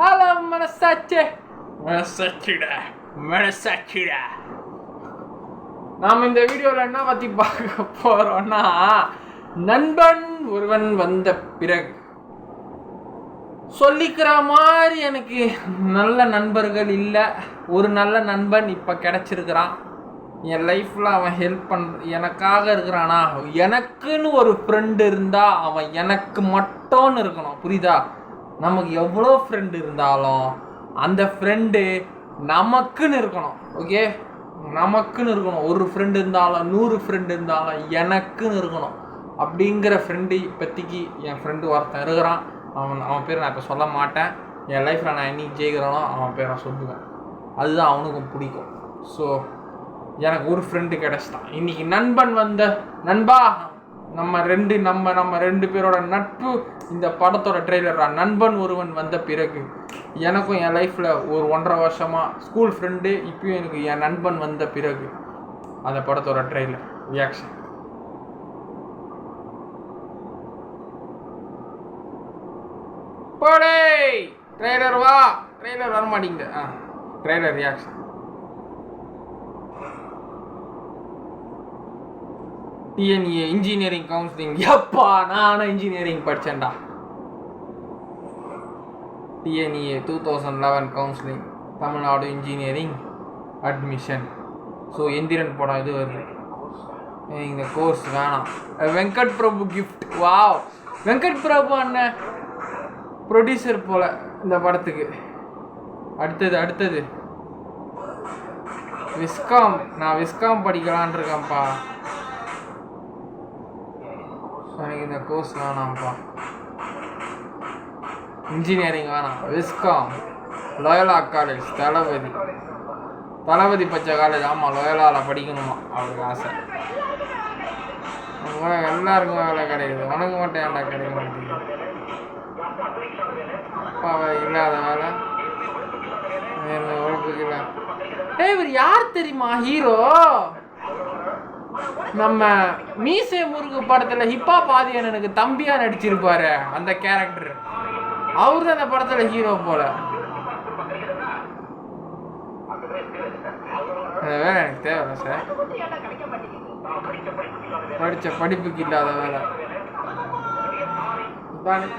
Hello மனசாச்சே, மனசாச்சுடா. நாம் இந்த வீடியோவில் என்ன பற்றி பார்க்க போகிறோன்னா, நண்பன் ஒருவன் வந்த பிறகு. சொல்லிக்கிற மாதிரி எனக்கு நல்ல நண்பர்கள் இல்லை. ஒரு நல்ல நண்பன் இப்போ கிடச்சிருக்கிறான். என் லைஃப்பில் அவன் ஹெல்ப் எனக்காக இருக்கிறானா. எனக்குன்னு ஒரு ஃப்ரெண்டு இருந்தால் அவன் எனக்கு மட்டும்னு இருக்கணும், புரியுதா? நமக்கு எவ்வளோ ஃப்ரெண்டு இருந்தாலும் அந்த ஃப்ரெண்டு நமக்குன்னு இருக்கணும். ஓகே, நமக்குன்னு இருக்கணும். ஒரு ஃப்ரெண்டு இருந்தாலும் 100 ஃப்ரெண்டு இருந்தாலும் எனக்குன்னு இருக்கணும். அப்படிங்கிற ஃப்ரெண்டு இப்போதைக்கு என் ஃப்ரெண்டு ஒருத்தன் இருக்கிறான். அவன் பேர் நான் இப்போ சொல்ல மாட்டேன். என் லைஃப்பில் நான் என்னைக்கு ஜெயிக்கிறேனோ அவன் பேரை சொல்லுவேன். அதுதான் அவனுக்கும் பிடிக்கும். ஸோ எனக்கு ஒரு ஃப்ரெண்டு கிடச்சிட்டான். இன்றைக்கி நண்பன் வந்த நண்பா, நம்ம ரெண்டு பேரோட நட்பு இந்த படத்தோட ட்ரெய்லரா. நண்பன் ஒருவன் வந்த பிறகு எனக்கும் என் லைஃப்பில் ஒரு 1.5 வருஷமாக ஸ்கூல் ஃப்ரெண்டு, இப்பயும் எனக்கு என் நண்பன் வந்த பிறகு அந்த படத்தோட ட்ரெய்லர் ரியாக்ஷன். போடே ட்ரெய்லர் வா. ட்ரெய்லர் வர மாட்டேங்குது. Trailer reaction. TNEA engineering counselling. எப்பா, நானும் இன்ஜினியரிங் படித்தேன்டா. TNEA 2011 counselling, Tamil Nadu engineering admission. So Enthiran படம் இது வருது. இந்த கோர்ஸ் வேணாம். வெங்கட் பிரபு கிஃப்ட். வாவ், வெங்கட் பிரபு அண்ணன் ப்ரொடியூசர் போல் இந்த படத்துக்கு. அடுத்தது விஸ்காம். நான் விஸ்காம் படிக்கலான் இருக்கேன்ப்பா. எனக்கு இந்த கோர்ஸ் வேணாம்ப்பா. இன்ஜினியரிங் வேணாம், விஸ்காம். லோயலா காலேஜ், தளபதி பச்சை காலேஜ். ஆமாம், லோயலாவில் படிக்கணுமா அவருக்கு ஆசை. எல்லாருக்கும் வேலை கிடைக்குது, உனக்கு மட்டும் ஏன்டா கிடைக்க மாட்டேங்குது? அப்பாவை இல்லாத வேலை உழைப்புக்கு இல்லை. இவர் யார் தெரியுமா ஹீரோ? நம்ம மீசை முருகு படத்தில் ஹிப்பாப் ஆதியனுக்கு தம்பியா நடிச்சிருப்பாரு அந்த கேரக்டர். அவரு தான் அந்த படத்துல ஹீரோ போல. வேலை எனக்கு தேவை சார். படிச்ச படிப்புக்கு இல்லாத வேலை.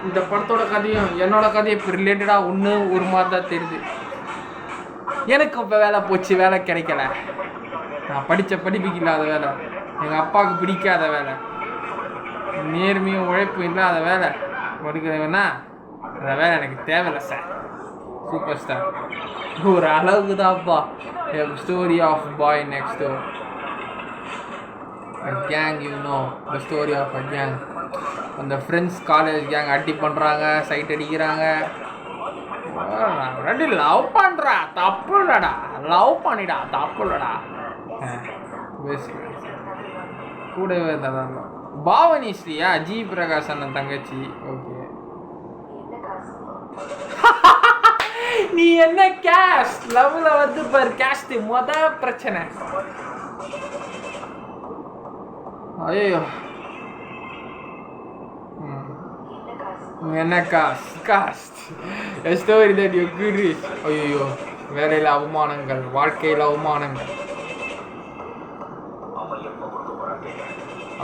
இந்த படத்தோட கதையும் என்னோட கதையும் இப்போ ரிலேட்டடாக ஒரு மாதிரி தான் தெரியுது. எனக்கு இப்போ வேலை போச்சு, வேலை கிடைக்கல. நான் படித்த படிப்புக்கு இல்லாத வேலை, எங்கள் அப்பாவுக்கு பிடிக்காத வேலை, நேர்மையும் உழைப்பு இல்லாத வேலை படிக்கிறவனா அந்த வேலை எனக்கு தேவையில்லை சார். சூப்பர் ஸ்டார் ஒரு அளவுக்கு தான்ப்பா. Story of bye next door, a gang, you know the story of a gang. அந்த ஃப்ரெண்ட்ஸ் காலேஜ் கேங் அடி பண்ணுறாங்க, சைட் அடிக்கிறாங்க. ரெடி லவ் பண்ணுறா, தப்பு இல்லடா. லவ் பண்ணிடா, தப்பு இல்லடா. கூடவே இருந்தால் பாவனி ஸ்ரீயா, ஜி பிரகாஷ் அண்ணன் தங்கச்சி. ஓகே, நீ என்ன கேஸ்ட் லவ்ல வந்து பார். கேஸ்ட் பிரச்சனை. ஐயோ, என்ன cost story that you good reach. ஐயோ, வேலையில் அவமானங்கள், வாழ்க்கையில் அவமானங்கள்.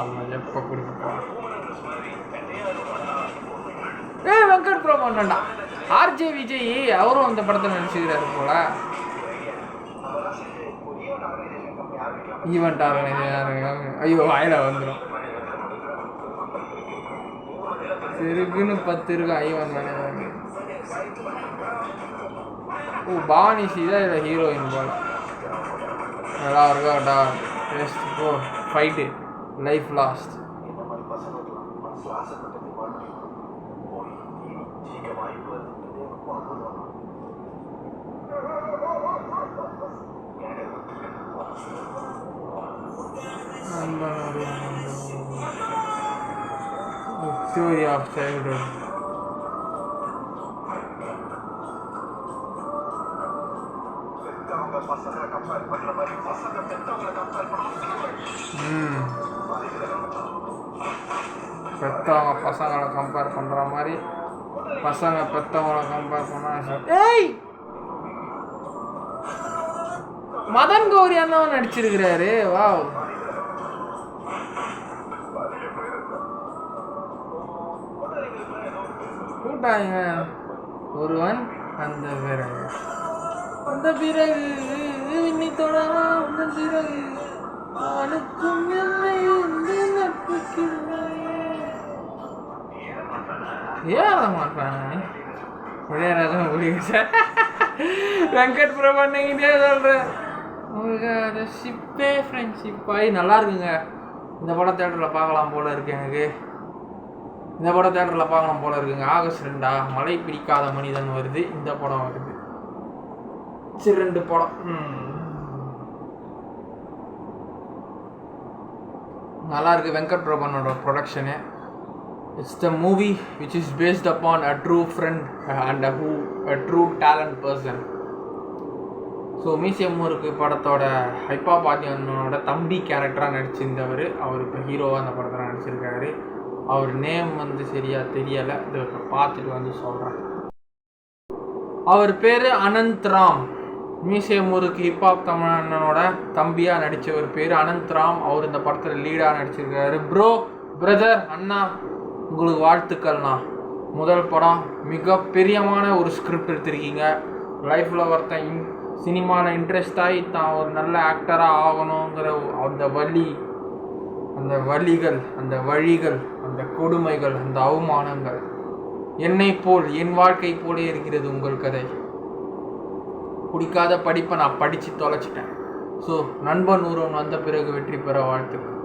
அவன் எப்போ கொடுப்பா. வெங்கட் பிரபு அண்ணா, ஆர்ஜே விஜய் அவரும் அந்த படத்தில் நடிச்சுக்கிறாரு போல. Event organiser. ஐயோ, வாயில வந்துடும். இருக்குன்னு 10 இருக்கும் ஈவெண்ட். ஓ, பாவனி ஸ்ரீதான் இதில் ஹீரோயின் போல. நல்லா இருக்கா? Fight, life last. Story of childhood. பெற்றவங்க பசங்களை கம்பேர் பண்ணுற மாதிரி பசங்க பெத்தவங்களை கம்பேர் பண்ணா ஏய் மதன் கௌரி அண்ணாவும் நடிச்சிருக்கிறாரு. வாவ். கூட்டாங்க ஒருவன் அந்த பிறகு அந்த பிறகு இன்னி தொடரும் அந்த பிறகு அவனுக்கும் என்னை ஏற மாட்டாங்க. இளையராஜா முடிவு வெங்கட் பிரபு இதே சொல்கிறேன். உங்களுக்கு அது ஷிப்பே ஃப்ரெண்ட்ஷிப் ஆகி நல்லா இருக்குங்க. இந்த படம் தேட்டரில் பார்க்கலாம் போல இருக்கு. எனக்கு இந்த படம் தேட்டரில் பார்க்கலாம் போல இருக்குங்க. ஆகஸ்ட் 2 மழை பிடிக்காத மனிதன் வருது. இந்த படம் வருது. சரி 2 படம் நல்லா இருக்கு. வெங்கட் பிரபனோட production. It's the movie which is based upon a true friend and a true talent person. So museum ஊருக்கு படத்தோட ஹைப்பா பாத்தியனோட தம்பி கேரக்டராக நடிச்சிருந்தவர். அவர் இப்போ ஹீரோவாக அந்த படத்தில் நடிச்சிருக்காரு. அவர் நேம் வந்து சரியாக தெரியலை. இதை பார்த்துட்டு வந்து சொல்கிறேன். அவர் பேர் அனந்த் ராம். மியூசியம் ஊருக்கு ஹிப்ஹாப் தமிழனோட தம்பியாக நடித்தவர் பேர் அனந்த் ராம். அவர் இந்த படத்தில் லீடாக நடிச்சிருக்காரு. ப்ரோ பிரதர் அண்ணா உங்களுக்கு வாழ்த்துக்கள்ண்ணா. முதல் படம் மிக பெரியமான ஒரு ஸ்கிரிப்ட் எடுத்திருக்கீங்க. லைஃப்பில் ஒருத்தன் சினிமாவில் இன்ட்ரெஸ்ட் ஆகி தான் ஒரு நல்ல ஆக்டராக ஆகணுங்கிற அந்த வழிகள் அந்த கொடுமைகள், அந்த அவமானங்கள் என்னை போல் என் வாழ்க்கை போலே இருக்கிறது உங்கள் கதை. பிடிக்காத படிப்பை நான் படித்து தொலைச்சிட்டேன். ஸோ நண்பன் ஒருவன் வந்த பிறகு வெற்றி பெற வாழ்த்துக்கள்.